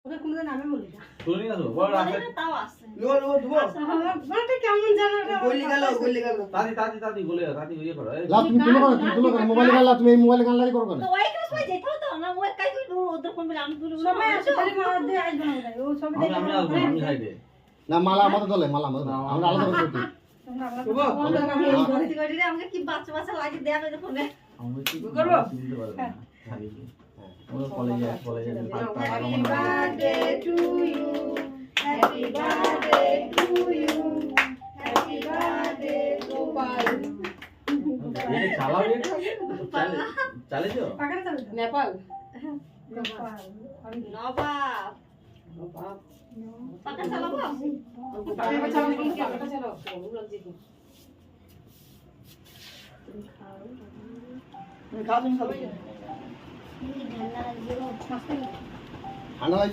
ওকে কোনদিন নামে বলি না। শুনি না তো বড় রাখে তাও আছে লো ধুবো বলতে কেমন জানো ওটা? গলি গেল তাতি গলে তাতি ইয়ে করো এই লা তুমি তুলো করো মোবাইলে গান লা তুমি এই মোবাইলে গান লাগি করো কেন তো ওই কাজ হয়ে যেত তো না ওই কাজ তুই ওদের কোন আমি তুই সবাই আছে খালি মারা দিয়ে আসবে না ওটাই। ও সবই আমি আসবো আমি সাইডে না মালা আমাদের দলে মালা আমাদের দলে। আমরা আলাদা করে করতে তোমরা আমরা ধুবো ভর্তি করে দিলে আমাকে কি বাচ্চা বাচ্চা লাগে দেয়া ওদের ফোনে আমি কি করবো? চিনতে পারবো না থাকি কি আমরা কলেজে Happy birthday to you. Happy birthday to you. Happy birthday Gopal. এই চালাও রে চালে তো পাকারে চালু দাও। নেপাল গোপাল। আমি নবাব পাকা চালাবো পাকা চালাও কি পাকা চালাও তুমি খাও ঠান্ডা লাগছে